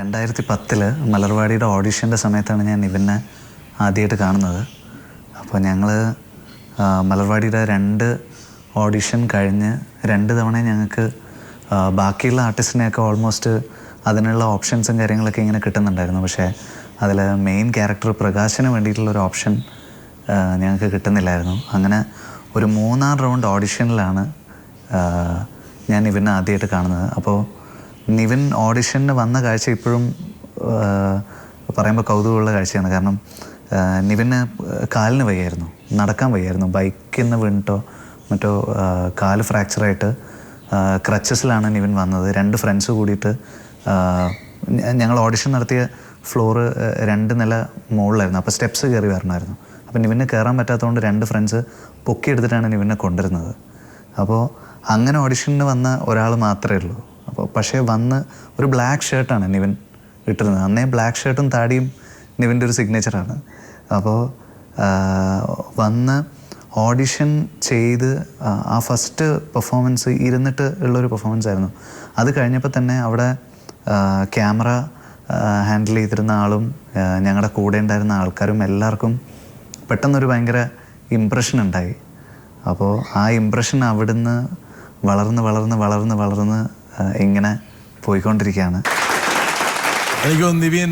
2010 മലർവാടിയുടെ ഓഡിഷൻ്റെ സമയത്താണ് ഞാൻ നിവിനെ ആദ്യമായിട്ട് കാണുന്നത്. അപ്പോൾ ഞങ്ങൾ മലർവാടിയുടെ 2 ഓഡിഷൻ കഴിഞ്ഞ് 2 തവണ ഞങ്ങൾക്ക് ബാക്കിയുള്ള ആർട്ടിസ്റ്റിനെയൊക്കെ ഓൾമോസ്റ്റ് അതിനുള്ള ഓപ്ഷൻസും കാര്യങ്ങളൊക്കെ ഇങ്ങനെ കിട്ടുന്നുണ്ടായിരുന്നു. പക്ഷേ അതിൽ മെയിൻ ക്യാരക്ടർ പ്രകാശിന് വേണ്ടിയിട്ടുള്ളൊരു ഓപ്ഷൻ ഞങ്ങൾക്ക് കിട്ടുന്നില്ലായിരുന്നു. അങ്ങനെ ഒരു 3-ാം റൗണ്ട് ഓഡിഷനിലാണ് ഞാൻ നിവിനെ ആദ്യമായിട്ട് കാണുന്നത്. അപ്പോൾ നിവിൻ ഓഡിഷന് വന്ന കാഴ്ച ഇപ്പോഴും പറയുമ്പോൾ കൗതുകമുള്ള കാഴ്ചയാണ്. കാരണം നിവിന് കാലിന് വയ്യായിരുന്നു, നടക്കാൻ വയ്യായിരുന്നു. ബൈക്കിൽ നിന്ന് വീണിട്ടോ മറ്റോ കാല് ഫ്രാക്ചറായിട്ട് ക്രച്ചസിലാണ് നിവിൻ വന്നത്. 2 ഫ്രണ്ട്സ് കൂടിയിട്ട് ഞങ്ങൾ ഓഡിഷൻ നടത്തിയ ഫ്ലോറ് 2 നില മുകളിലായിരുന്നു. അപ്പോൾ സ്റ്റെപ്സ് കയറി വരണമായിരുന്നു. അപ്പോൾ നിവിന് കയറാൻ പറ്റാത്തതുകൊണ്ട് 2 ഫ്രണ്ട്സ് പൊക്കിയെടുത്തിട്ടാണ് നിവിനെ കൊണ്ടുവരുന്നത്. അപ്പോൾ അങ്ങനെ ഓഡിഷന് വന്ന ഒരാൾ മാത്രമേ ഉള്ളൂ. അപ്പോൾ പക്ഷേ വന്ന് ഒരു ബ്ലാക്ക് ഷർട്ടാണ് നിവിൻ ഇട്ടിരുന്നത്. അന്നേ ബ്ലാക്ക് ഷർട്ടും താടിയും നിവിൻ്റെ ഒരു സിഗ്നേച്ചറാണ്. അപ്പോൾ വന്ന് ഓഡിഷൻ ചെയ്ത് ആ ഫസ്റ്റ് പെർഫോമൻസ് ഇരുന്നിട്ട് ഉള്ളൊരു പെർഫോമൻസ് ആയിരുന്നു. അത് കഴിഞ്ഞപ്പോൾ തന്നെ അവിടെ ക്യാമറ ഹാൻഡിൽ ചെയ്തിരുന്ന ആളും ഞങ്ങളുടെ കൂടെ ഉണ്ടായിരുന്ന ആൾക്കാരും എല്ലാവർക്കും പെട്ടെന്നൊരു ഭയങ്കര ഇമ്പ്രഷൻ ഉണ്ടായി. അപ്പോൾ ആ ഇമ്പ്രഷൻ അവിടുന്ന് വളർന്ന് വളർന്ന് വളർന്ന് വളർന്ന് ഇങ്ങനെ പോയിക്കൊണ്ടിരിക്കുകയാണ്. എനിക്ക് നിവിൻ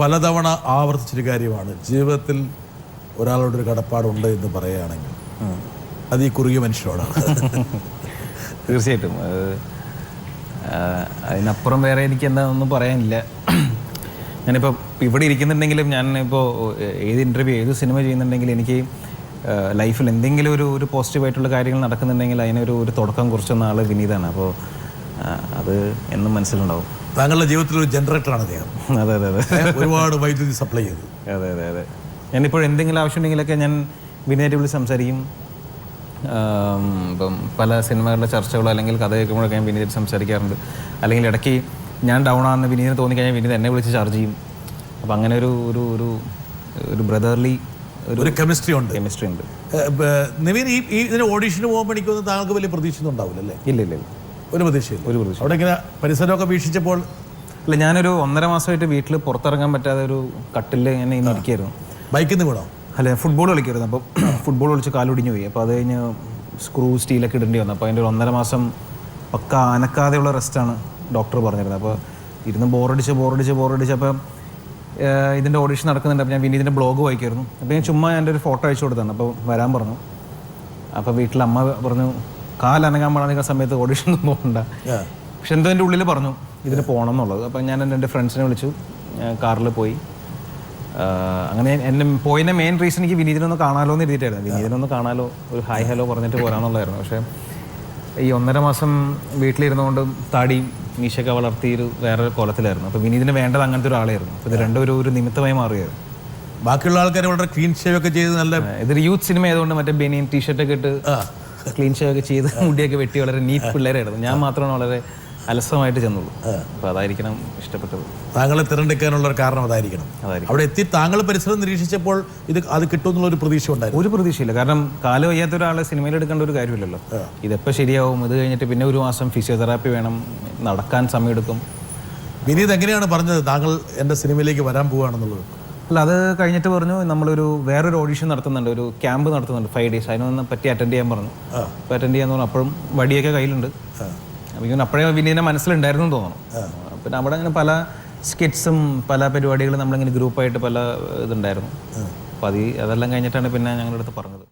പലതവണ ആവർത്തിച്ചൊരു കാര്യമാണ്, ജീവിതത്തിൽ ഒരാളോടൊരു കടപ്പാടുണ്ട് എന്ന് പറയുകയാണെങ്കിൽ അത് ഈ കുറുകിയ മനുഷ്യരോടാണ്. തീർച്ചയായിട്ടും അതിനപ്പുറം വേറെ എനിക്ക് എന്താ ഒന്നും പറയാനില്ല. ഞാനിപ്പോൾ ഇവിടെ ഇരിക്കുന്നുണ്ടെങ്കിലും ഞാനിപ്പോൾ ഏത് ഇൻ്റർവ്യൂ ഏത് സിനിമ ചെയ്യുന്നുണ്ടെങ്കിലും എനിക്ക് ലൈഫിൽ എന്തെങ്കിലും ഒരു പോസിറ്റീവായിട്ടുള്ള കാര്യങ്ങൾ നടക്കുന്നുണ്ടെങ്കിൽ അതിനൊരു തുടക്കം കുറിച്ചൊന്ന ആൾ വിനീതാണ്. അപ്പോൾ അത് എന്നും മനസ്സിലുണ്ടാവും. താങ്കളുടെ ജീവിതത്തിൽ ഒരു ജനറേറ്ററാണ് അദ്ദേഹം. അതെ അതെ അതെ, ഒരുപാട് വൈദ്യുതി സപ്ലൈ ചെയ്തു. അതെ അതെ അതെ. ഞാനിപ്പോൾ എന്തെങ്കിലും ആവശ്യമുണ്ടെങ്കിലൊക്കെ ഞാൻ വിനീതായിട്ട് വിളിച്ച് സംസാരിക്കും. ഇപ്പം പല സിനിമകളുടെ ചർച്ചകളോ അല്ലെങ്കിൽ കഥ കേൾക്കുമ്പോഴൊക്കെ ഞാൻ വിനീതായിട്ട് സംസാരിക്കാറുണ്ട്. അല്ലെങ്കിൽ ഇടയ്ക്ക് ഞാൻ ഡൗൺ ആണെന്ന് വിനീതിനെ തോന്നിക്കഴിഞ്ഞാൽ വിനീത് എന്നെ വിളിച്ച് ചാർജ് ചെയ്യും. അപ്പം അങ്ങനെ ഒരു ബ്രദർലി ഒരു കെമിസ്ട്രി ഉണ്ട്. നിവിൻ ഈ ഇതിന് ഓഡിഷന് പോകുമ്പോൾ എനിക്കൊന്നും താങ്കൾക്ക് വലിയ പ്രതീക്ഷ ഉണ്ടാവില്ല അല്ലേ? ഇല്ല ഇല്ല, ഒരു പ്രതീക്ഷയില്ല. അവിടെ ഇങ്ങനെ പരിസരമൊക്കെ വീക്ഷിച്ചപ്പോൾ അല്ല, ഞാനൊരു 1.5 മാസമായിട്ട് വീട്ടിൽ പുറത്തിറങ്ങാൻ പറ്റാതെ ഒരു കട്ടിൽ ഇങ്ങനെ ഇരിക്കുകയായിരുന്നു. ബൈക്കിൽ നിന്ന് വീണോ? അല്ല, ഫുട്ബോൾ കളിക്കുമായിരുന്നു. അപ്പോൾ ഫുട്ബോൾ കളിച്ച് കാലൊടിഞ്ഞു പോയി. അപ്പോൾ അത് കഴിഞ്ഞ് സ്ക്രൂ സ്റ്റീലൊക്കെ ഇടേണ്ടി വന്നു. അപ്പോൾ അതിൻ്റെ ഒരു 1.5 മാസം പക്ക അനക്കാതെയുള്ള റെസ്റ്റാണ് ഡോക്ടർ പറഞ്ഞിരുന്നത്. അപ്പോൾ ഇരുന്ന് ബോറടിച്ച് അപ്പം ഇതിൻ്റെ ഓഡിഷൻ നടക്കുന്നുണ്ട്. അപ്പോൾ ഞാൻ വിനീതിൻ്റെ ബ്ലോഗ് വായിക്കുമായിരുന്നു. അപ്പോൾ ഞാൻ ചുമ്മാ എൻ്റെ ഒരു ഫോട്ടോ അയച്ചു കൊടുത്താണ്. അപ്പോൾ വരാൻ പറഞ്ഞു. അപ്പോൾ വീട്ടിൽ അമ്മ പറഞ്ഞു കാലനങ്ങാൻ പാടാൻ സമയത്ത് ഓഡിഷനൊന്നും പോകണ്ട. പക്ഷെ എന്തോ എൻ്റെ ഉള്ളിൽ പറഞ്ഞു ഇതിന് പോകണം എന്നുള്ളത്. അപ്പം ഞാൻ എൻ്റെ ഫ്രണ്ട്സിനെ വിളിച്ചു, കാറിൽ പോയി. അങ്ങനെ എന്നെ പോയതിൻ്റെ മെയിൻ റീസൺ എനിക്ക് വിനീതിനൊന്ന് കാണാമല്ലോ എന്ന് എഴുതിയിട്ടായിരുന്നു. വിനീതിനൊന്ന് കാണാമല്ലോ, ഒരു ഹായ് ഹലോ പറഞ്ഞിട്ട് പോരാന്നുള്ളതായിരുന്നു. പക്ഷേ ഈ 1.5 മാസം വീട്ടിലിരുന്നുകൊണ്ട് താടിയും മീശയൊക്കെ വളർത്തി വേറെ കോലത്തിലായിരുന്നു. അപ്പോൾ വിനീതിന് വേണ്ടത് അങ്ങനത്തെ ഒരാളായിരുന്നു. അപ്പോൾ ഇത് രണ്ടും ഒരു നിമിത്തമായി മാറുകയായിരുന്നു. ബാക്കിയുള്ള ആൾക്കാർ വളരെ ക്ലീൻ ഷേവ് ഒക്കെ ചെയ്ത് നല്ല ഇതൊരു യൂത്ത് സിനിമ ആയതുകൊണ്ട് മറ്റേ ബനിയൻ ടീഷർട്ടൊക്കെ ഇട്ട് ക്ലീൻ ഷേവ് ഒക്കെ ചെയ്ത് മുടിയൊക്കെ വെട്ടി വളരെ നീറ്റ് പിള്ളേരായിരുന്നു. ഞാൻ മാത്രമാണ് വളരെ അലസമായിട്ട് ചെന്നുള്ളൂ. അപ്പോൾ അതായിരിക്കണം ഇഷ്ടപ്പെട്ടത്. താങ്കളെ തിരഞ്ഞെടുക്കാനുള്ള ഒരു കാരണം അതായിരിക്കണം. അവിടെ എത്തി താങ്കൾ പരിസരം നിരീക്ഷിച്ചപ്പോൾ അത് കിട്ടുമെന്നുള്ള ഒരു പ്രതീക്ഷ ഉണ്ടായിരുന്നു? ഒരു പ്രതീക്ഷയില്ല. കാരണം കാല് വയ്യാത്ത ഒരാളെ സിനിമയിൽ എടുക്കേണ്ട ഒരു കാര്യമില്ലല്ലോ. ഇതെപ്പോൾ ശരിയാവും? ഇത് കഴിഞ്ഞിട്ട് പിന്നെ 1 മാസം ഫിസിയോതെറാപ്പി വേണം, നടക്കാൻ സമയമെടുക്കും. വിനീത് എങ്ങനെയാണ് പറഞ്ഞത് താങ്കൾ എൻ്റെ സിനിമയിലേക്ക് വരാൻ പോവുകയാണെന്നുള്ളത്? അല്ല, അത് കഴിഞ്ഞിട്ട് പറഞ്ഞു വേറൊരു ഓഡിഷൻ നടത്തുന്നുണ്ട്, ഒരു ക്യാമ്പ് നടത്തുന്നുണ്ട് 5 days. അതിനൊന്ന് പറ്റി അറ്റൻഡ് ചെയ്യാൻ പറഞ്ഞു. അപ്പോൾ അറ്റൻഡ് ചെയ്യാന്ന് പറഞ്ഞു. അപ്പോഴും വടിയൊക്കെ കയ്യിലുണ്ട്. അപ്പം അപ്പോഴേ വിനീതിനെ മനസ്സിലുണ്ടായിരുന്നു എന്ന് തോന്നണം. പിന്നെ അവിടെ അങ്ങനെ പല സ്കിറ്റ്സും പല പരിപാടികളും നമ്മളിങ്ങനെ ഗ്രൂപ്പായിട്ട് പല ഇതുണ്ടായിരുന്നു. അപ്പോൾ അതെല്ലാം കഴിഞ്ഞിട്ടാണ് പിന്നെ ഞങ്ങളുടെ അടുത്ത് പറഞ്ഞത്.